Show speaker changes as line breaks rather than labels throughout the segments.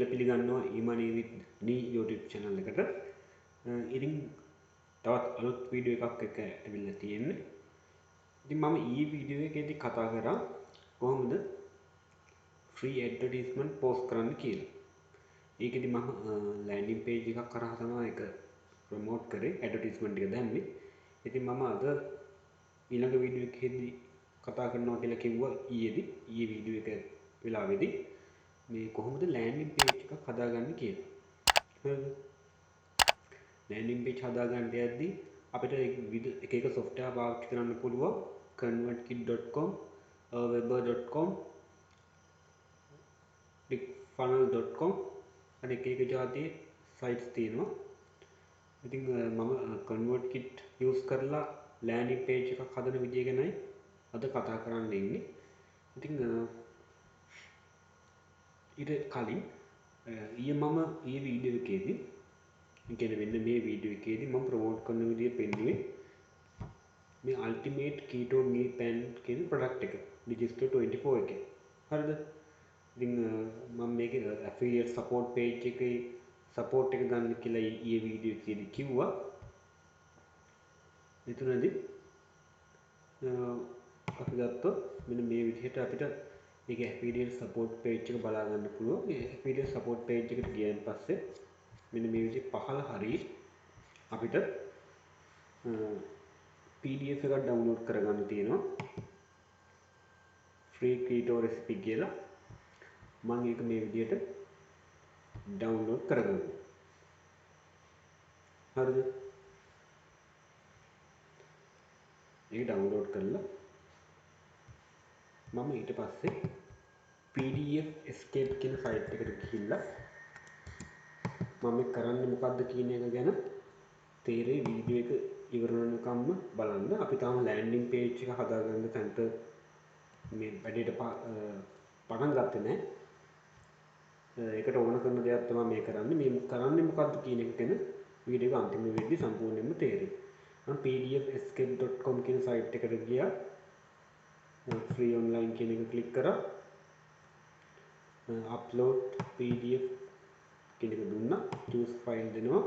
කියලා පිළිගන්නවා emoney with me YouTube channel එකට. ඉතින් තවත් අලුත් වීඩියෝ එකක් එක්ක ඇවිල්ලා තියෙන්නේ. ඉතින් මම ඊ වීඩියෝ එකේදී කතා කරා කොහොමද free advertisement post කරන්න කියලා. ඒකෙදි මම landing page එකක් කරා තමයි ඒක promote කරේ, advertisement එක දැම්මේ. ඉතින් මම අද ඊළඟ වීඩියෝ එකේදී කතා කරනවා කියලා කිව්වා ඊයේ වීඩියෝ එක වෙලාවේදී මේ කොහොමද landing page එකක් හදාගන්නේ කියලා. හරිද? landing page හදාගන්න යද්දී අපිට එක එක software පාවිච්චි කරන්න පුළුවන්. convertkit.com, weber.com, funnel.com අනේ එක જાතියේ sites තියෙනවා. ඉතින් මම convertkit use කරලා landing page එකක් හදන විදිය ගැනයි අද කතා කරන්න ඉන්නේ. ඉතින් ඊට කලින් ඊයේ වීඩියෝ එකේදී කියන්නේ මෙන්න මේ වීඩියෝ එකේදී මම ප්‍රොමෝට් කරන විදිය පෙන්නුවේ මේ ultimate keto meal pan කියන ප්‍රොඩක්ට් එක digistore 24 එකේ. හරිද? ඉතින් මම මේකේ affiliate support page එකේ support එක ගන්න කියලා ඊයේ වීඩියෝ එකේදී කිව්වා. එතනදී අපි ගත්තොත් මෙන්න මේ විදිහට අපිට මේක affiliate support page එක බලා ගන්න පුළුවන්. මේ affiliate support page එකට ගියන් පස්සේ මෙන්න මේ විදිහට පහළ හරිය අපිට PDF එකක් download කරගන්න තියෙනවා. free keto recipe කියලා. මම ඒක මේ විදිහට download කරගන්නවා. හරිද? ඒක download කරලා මම ඊට පස්සේ PDF escape කියන site එකට ගිහිල්ලා මම කරන්නේ මොකද්ද කියන එක ගැන තේරෙයි වීඩියෝ එක ඉවර වෙනකම්ම බලන්න. අපි තාම landing page එක හදාගන්න තැනට මේ වැඩේට පටන් ගත්තේ නැහැ. ඒකට ඕන කරන දේක් තමයි මේ කරන්නේ. මේ කරන්නේ මොකද්ද කියන එක ගැන වීඩියෝ එක අන්තිම වෙද්දී සම්පූර්ණයෙන්ම තේරෙයි. මම pdfescape.com කියන site එකට ගියා. free online කියන එක ක්ලික් කරා. upload pdf කියන එක දුන්නා. choose file දෙනවා.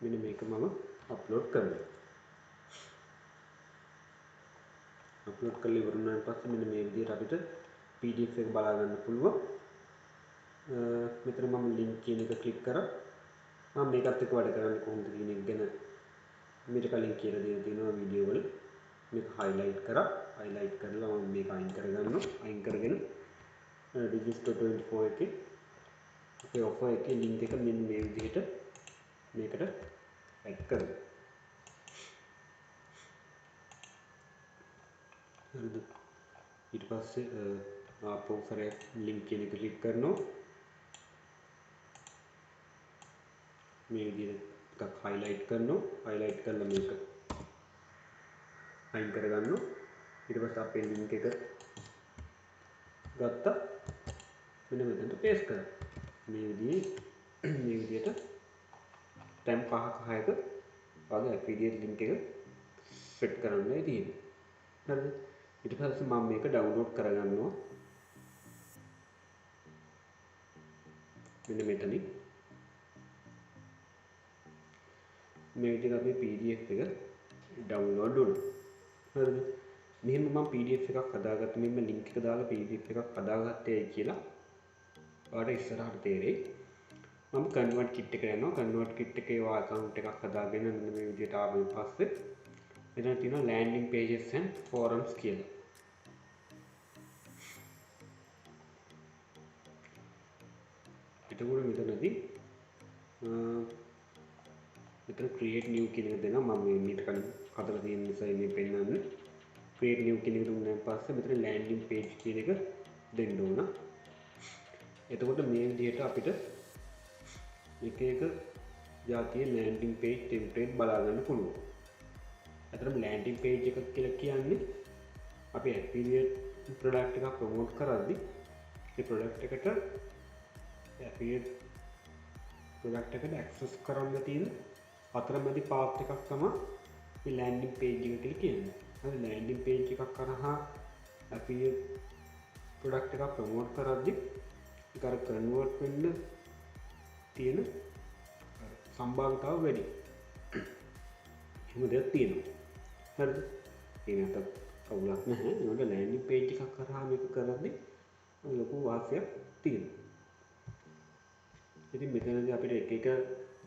මෙන්න මේක මම අප්ලෝඩ් කරනවා. අප්ලෝඩ් කරලා ඉවර වුණාට පස්සේ මෙන්න මේ විදිහට අපිට PDF එක බලා ගන්න පුළුවන්. මෙතන මම link කියන එක ක්ලික් කරා. මම මේකත් එක්ක වැඩ කරන්නේ කොහොමද කියන එක ගැන මීට කලින් කියලා දෙලා තියෙනවා වීඩියෝ වල. මේක highlight කරා. highlight කරලා මම මේක අයින් කරගන්නවා. අයින් කරගෙන digistore 24 එකේ අපේ offer එකේ link එක මෙන්න මේ විදිහට මේකට add කරනවා. හරිද? ඊට පස්සේ ආපහු සරයක් link කියන එක ක්ලික් කරනවා. මේ විදිහට එකක් highlight කරනවා. highlight කරලා මේක අයින් කරගන්නවා. ඊට පස්සේ අපේ link එක ගත්තා. මෙන්න මෙතනට paste කරා. මේ විදිහට ටැම් 5ක වගේ affiliate link එක set කරන්නයි තියෙන්නේ. හරිද? ඊට පස්සේ මම මේක download කරගන්නවා. මෙන්න මෙතනින් මේ විදිහට අපේ PDF එක download වුණා. හරිද? මෙහෙම මම PDF එකක් හදාගත්ත මෙන්න link එක දාලා PDF එකක් හදාගත්තේ කියලා ඔයාලට ඉස්සරහට තේරෙයි. මම convertkit එකට යනවා. convertkit එකේ ඔයා account එකක් හදාගෙන මෙන්න මේ විදිහට ආවෙන් පස්සේ මෙතන තියෙනවා landing pages and forums කියලා. එතකොට මෙතනදී මෙතන create new කියන එක දෙනවා. මම මේකට කලින් හදලා තියෙන නිසා මේ පෙන්නන්නේ. create new කියන එක දුන්නාන් පස්සේ මෙතන landing page කියන එක දෙන්න ඕන. එතකොට මේ විදිහට අපිට එක જાතියේ landing page template බලා ගන්න පුළුවන්. අතරම landing page එකක් කියලා කියන්නේ අපි affiliate product එකක් promote කරද්දී ඒ product එකට affiliate product එකට access කරන්න තියෙන අතරමැදි path එකක් තමයි මේ landing page එක කියලා කියන්නේ. හරි landing page එකක් කරහා affiliate product එකක් promote කරද්දී ඒක අර කන්වර්ට් වෙන්න තියෙන සම්භාවිතාව වැඩි. එහෙම දෙයක් තියෙනවා. හරිද? ඒ නැත්නම් කවුලක් නැහැ. ඒකට ලෑන්ඩින් පේජ් එකක් කරා මේක කරද්දී ලොකු වාසියක් තියෙනවා. ඉතින් මෙතනදී අපිට එක එක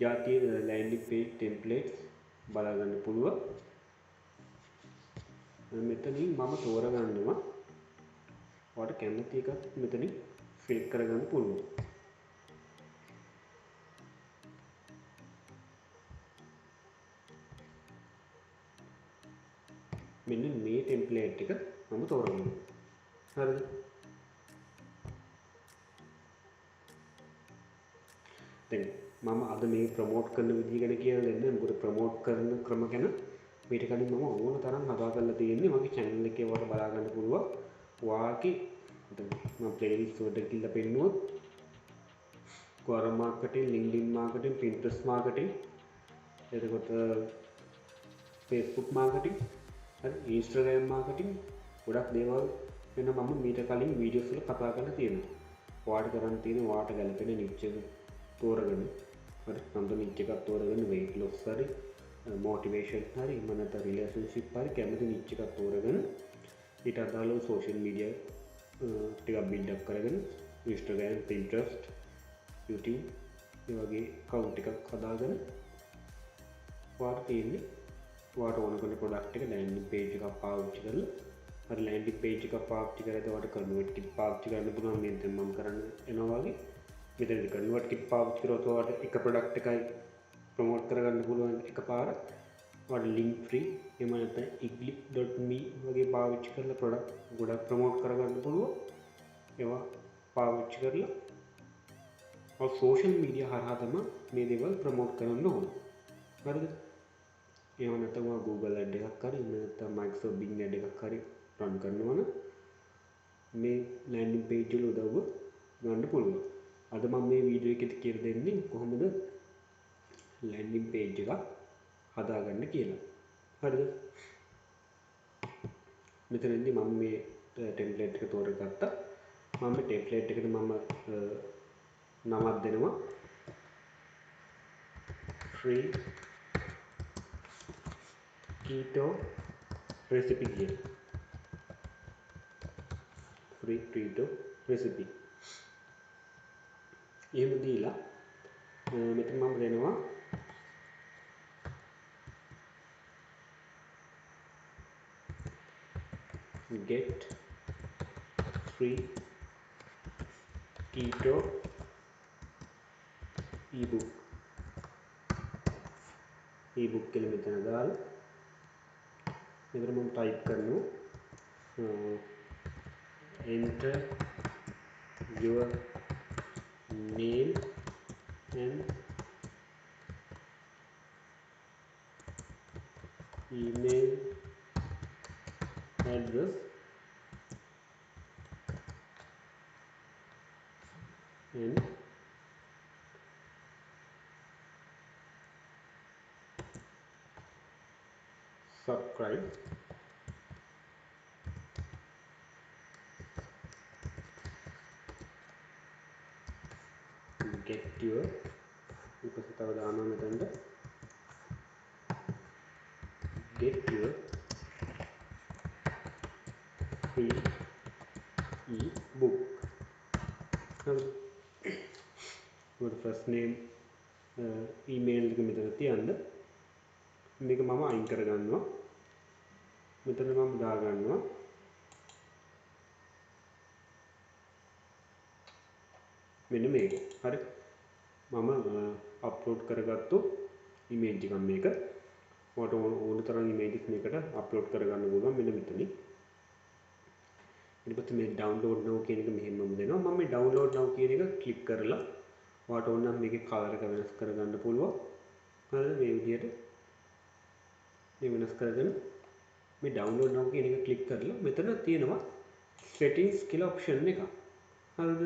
ජාතිය ලෑන්ඩින් පේජ් ටෙම්ප්ලේට්ස් බලා ගන්න පුළුවන්. මෙතනින් මම තෝරගන්නවා ඔයාලට කැමති එකක් මෙතනින් සිලෙක්ට් කරගන්න පුළුවන්. මෙන්න මේ ටෙම්ප්ලේට් එක මම තෝරගන්නවා. හරිද? දැන් මම අද මේ ප්‍රොමෝට් කරන විදිහ ගැන කියලා දෙන්න. මොකද ප්‍රොමෝට් කරන ක්‍රම ගැන මීට කලින් මම ඕන තරම් හදා කරලා තියෙන්නේ. මගේ channel එකේ ඔයාලට බලා ගන්න පුළුවන්. ඔයාගේ මම playlist වලට ගිහිල්ලා පෙන්නුවොත් Quora marketing, LinkedIn marketing, Pinterest marketing, එතකොට Facebook marketing, Instagram marketing ගොඩක් දේවල් වෙන මම මීට කලින් වීඩියෝස් වල කතා කරලා තියෙනවා. ඔයාලට කරන් තියෙන ඔයාලට ගැලපෙන නිච් එක තෝරගෙන හරි සම්පූර්ණ නිච් එකක් තෝරගෙන weight loss හරි motivation හරි මනත relationship හරි කැමති නිච් එකක් තෝරගෙන ඊට අදාළව social media ටිකක් build up කරගෙන Instagram, Pinterest, YouTube ඒ වගේ account එකක් හදාගෙන ඔයාලට තියෙන්නේ ඔයාලට ඕන කරන product එක landing page එකක් පාවිච්චි කරලා හරි landing page එකක් පාවිච්චි කරලා ඔයාලට convertkit පාවිච්චි කරන්න පුළුවන්. මේ දැන් මම කරන්න එනවා වගේ මෙතනදී convertkit පාවිච්චි කරොත් ඔයාලට එක product එකයි promote කරගන්න පුළුවන් එකපාරට. ඔයාලට link free එහෙම නැත්නම් iglip.me වගේ පාවිච්චි කරලා product ගොඩක් promote කරගන්න පුළුවන්. ඒවා පාවිච්චි කරලා ඔය social media හරහා තමයි මේ දේවල් promote කරන්න ඕන. හරිද? එහෙම නැත්නම් ඔයා Google ad එකක් හරි නැත්නම් Microsoft Bing ad එකක් හරි run කරනවා නම් මේ landing page වල උදව්ව ගන්න පුළුවන්. අද මම මේ වීඩියෝ එකේදී කියලා දෙන්නේ කොහොමද landing page එකක් හදාගන්න කියලා. හරිද? මෙතනදී මම මේ template එක තෝරගත්තා. මම මේ template එකට මම නමක් දෙනවා. free keto recipe කියලා. free keto recipe. එහෙම දීලා මෙතන මම දෙනවා get free keto ebook කියලා මෙතන දාලා මෙතන මම type කරනවා enter your name and email address and subscribe get your ඊපස්සේ තව දානවා මෙතනට get your free ebook. your first name email එක මෙතන තියන්න මේක මම අයින් කරගන්නවා. මෙතන මම දාගන්නවා මෙන්න මේක. හරි මම අප්ලෝඩ් කරගත්තු ඉමේජ් එකක් මේක. ඔයාලට ඕන තරම් ඉමේජස් මේකට අප්ලෝඩ් කරගන්න පුළුවන් මෙන්න මෙතනින්. ඊට පස්සේ මේ download now කියන එක මෙහෙම මම දෙනවා. මම මේ download now කියන එක ක්ලික් කරලා ඔයාලට ඕන නම් මේකේ කලර් එක වෙනස් කරගන්න පුළුවන්. හරිද? මේ විදිහට මේ වෙනස් කරගෙන මේ download now කියන එක ක්ලික් කරලා මෙතන තියෙනවා settings කියලා option එක. හරිද?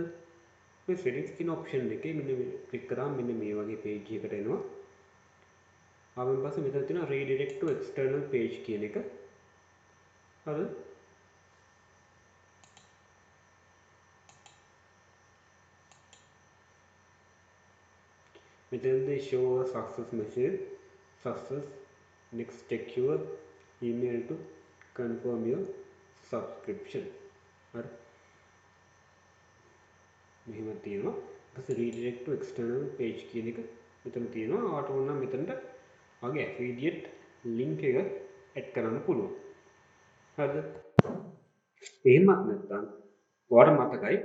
මේ settings කියන option එකේ මෙන්න මේ ක්ලික් කරාම මෙන්න මේ වගේ page එකකට එනවා. ආවෙන් පස්සේ මෙතන තියෙනවා redirect to external page කියන එක. හරිද? මෙතනදී show a success message success next check your email to confirm your subscription. හරි මෙහෙම තියෙනවා. ඊපස්සේ redirect to external page කියන එක මෙතන තියෙනවා. ඔයාලට ඕන නම් මෙතනට වගේ affiliate link එක add කරන්න පුළුවන්. හරිද? එහෙමත් නැත්නම් ඔයාලට මතකයි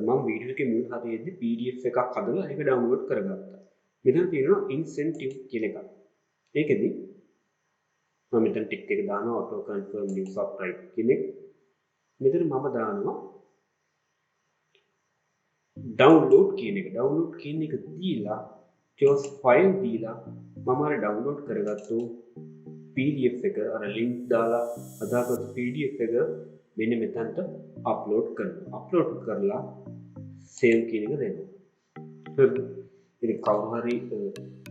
මම වීඩියෝ එකේ මුල් හරියේදී PDF එකක් හදලා ඒක download කරගත්තා. මෙතන තියෙනවා incentive කියන එක. ඒකෙදි මම මෙතන ටික් එක දානවා auto confirm new subscribe කියන එක. මෙතන මම දානවා download කියන එක. download කියන එක දීලා choose file දීලා මම අර download කරගත්තු PDF එක අර link දාලා හදාගත්තු PDF එක මෙන්න මෙතනට upload කරනවා. upload කරලා save කියන එක දෙනවා. හරිද? ඉතින් කවුරු හරි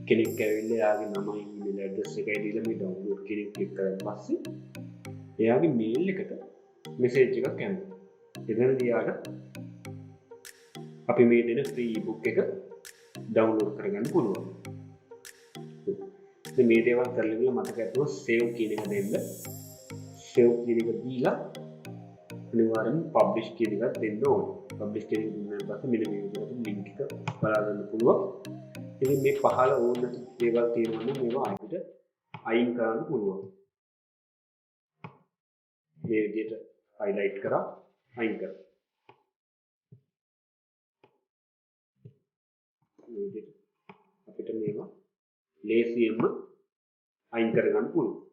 කෙනෙක් ඇවිල්ලා එයාගේ නමයි email address එකයි දීලා මේ download කියන එක ක්ලික් කරාට පස්සේ එයාගේ mail එකට message එකක් යනවා. එතනදී එයාට අපි මේ දෙන free ebook එක download කරගන්න පුළුවන්. ඉතින් මේ දේවල් කරලා ඉවරලා මතක ඇතුව save කියන එක දෙන්න. save කියන එක දීලා අනිවාර්යෙන් publish කියන එකත් දෙන්න ඕනේ. publish කියන එක දුන්නාට පස්සේ මෙන්න මේ විදිහට link එක බලා ගන්න පුළුවන්. ඉතින් මේ පහළ ඕන නැති දේවල් තියෙනවා නම් මේවා අපිට අයින් කරන්න පුළුවන්. මේ විදිහට highlight කරා අයින් කරා. මේ විදිහට අපිට මේවා ලේසියෙන්ම අයින් කරගන්න පුළුවන්.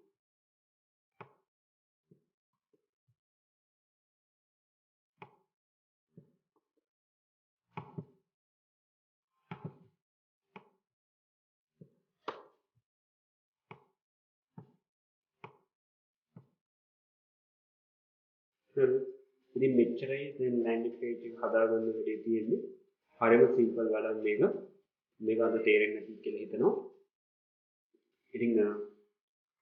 ඉතින් මෙච්චරයි දැන් ලෑන්ඩින් පේජ් එක හදාගන්න වැඩේ තියෙන්නේ. හරිම සිම්පල් වැඩක් මේක. මේක අද තේරෙන්නේ නැති කියලා හිතනවා. ඉතින්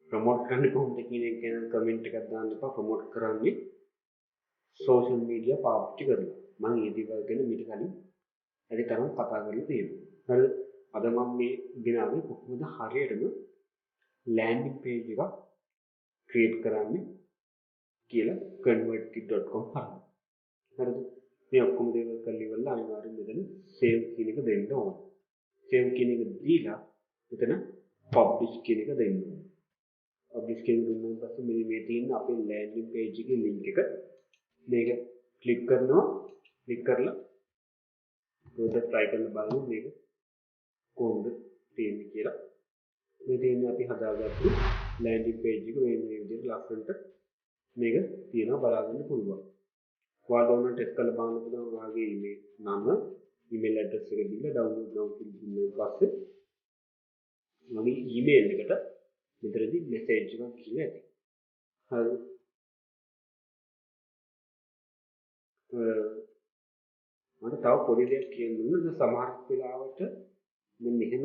ප්‍රොමෝට් කරන්න කොහොමද කියන එක ගැන කමෙන්ට් එකක් දාන්න එපා. ප්‍රොමෝට් කරන්නේ සෝෂල් මීඩියා පාවිච්චි කරලා. මම මේ දේවල් ගැන මීට කලින් ඇයි තරම් කතා කරලා තියෙනවා. හරිද? අද මම මේ ගෙනාවේ කොහොමද හරියටම ලෑන්ඩින් පේජ් එකක් ක්‍රියේට් කරන්නේ කියලා convertkit.com හරහා. හරිද? මේ ඔක්කොම දේවල් කරලා ඉවරලා අනිවාර්යෙන් මෙතන save කියන එක දෙන්න ඕනේ. save කියන එක දීලා මෙතන publish කියන එක දෙන්න ඕනේ. publish කියන එක දුන්නාන් පස්සේ මේ තියෙන අපේ landing page එකේ link එක මේක click කරනවා. click කරලා පොඩ්ඩක් try කරලා බලමු මේක කොහොමද තියෙන්නේ කියලා. මේ තියෙන්නේ අපි හදාගත්තු landing page එක මේ විදිහට ලස්සනට මේක තියෙනවා බලා ගන්න පුළුවන්. ඔයාලා ඕන ටෙස්ට් කරලා බලන්න පුළුවන් ඔයාගේ නම email address එක දීලා download now කියලා දුන්නාට පස්සේ මගේ email එකට මෙතනදී message එකක් කියලා ඇති. හරි. මට තව පොඩි දෙයක් කියන්න ඕන. සමහර වෙලාවට මෙන්න මෙහෙම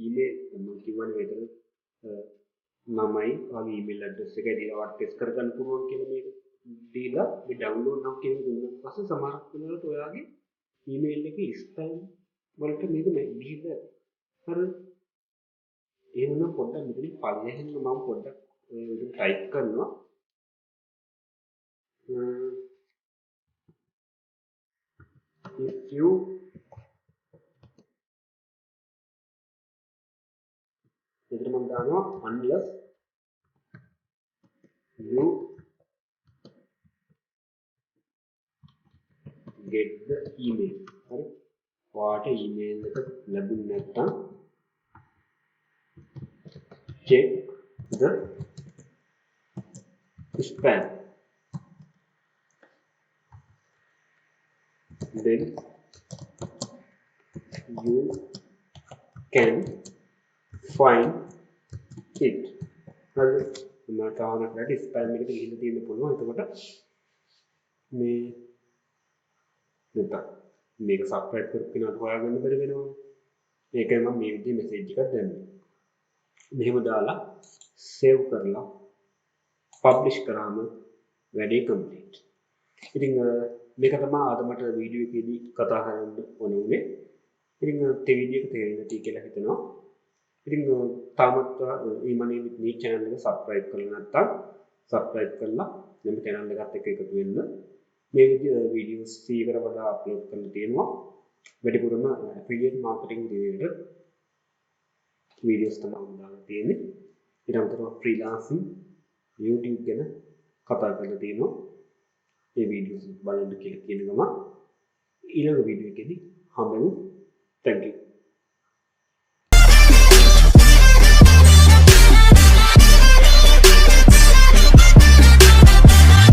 email මම කියවනේ මෙතන මමයි ඔයාගේ email address එක දීලා වට ටෙස්ට් කරගන්න පුළුවන් කියලා මේක දීලා මේ download now කියන දුන්නාට පස්සේ සමහර වෙලාවට ඔයාගේ email එකේ spam වලට මේක ගිහිල්ලා හරි එහෙනම් පොඩ්ඩක් මෙතනින් පල්ලෙහෙන්න මම පොඩ්ඩක් ඔය විදිහට ටයිප් කරනවා if you මෙතන මම දානවා unless you get the email හරි ඔයාට email එක ලැබුණ නැත්නම් check the spam then you can find it හරි මම තාමත් ස්පෑම් එකට ගිහිල්ලා තියෙන්න පුළුවන් එතකොට මේ නැත්නම් මේක සබ්ස්ක්‍රයිබ් කරපු කෙනාට හොයාගන්න බැරි වෙනවා ඒකයි මම මේ විදිහේ මෙසේජ් එකක් දැම්මේ මෙහෙම දාලා සේව් කරලා පබ්ලිෂ් කරාම වැඩේ කම්ප්ලීට් ඉතින් මේක තමයි අද මට වීඩියෝ එකේදී කතා කරන්න ඕනේ ඉතින් තේ වීඩියෝ එක තේරෙන්නේ නැති කියලා හිතනවා. ඉතින් තාමත් emoney with me channel එක subscribe කරලා නැත්නම් subscribe කරලා මෙන්න channel එකත් එක්ක එකතු වෙන්න. මේ වීඩියෝස් 100කට වඩා අප්ලෝඩ් කරලා තියෙනවා. වැඩිපුරම affiliate marketing related වීඩියෝස් තමයි දාලා තියෙන්නේ. ඊට අමතරව freelancing YouTube ගැන කතා කරලා තියෙනවා. මේ වීඩියෝස් බලන්න කියලා කියන ගමන් ඊළඟ වීඩියෝ එකේදී හම්බෙමු. Thank you.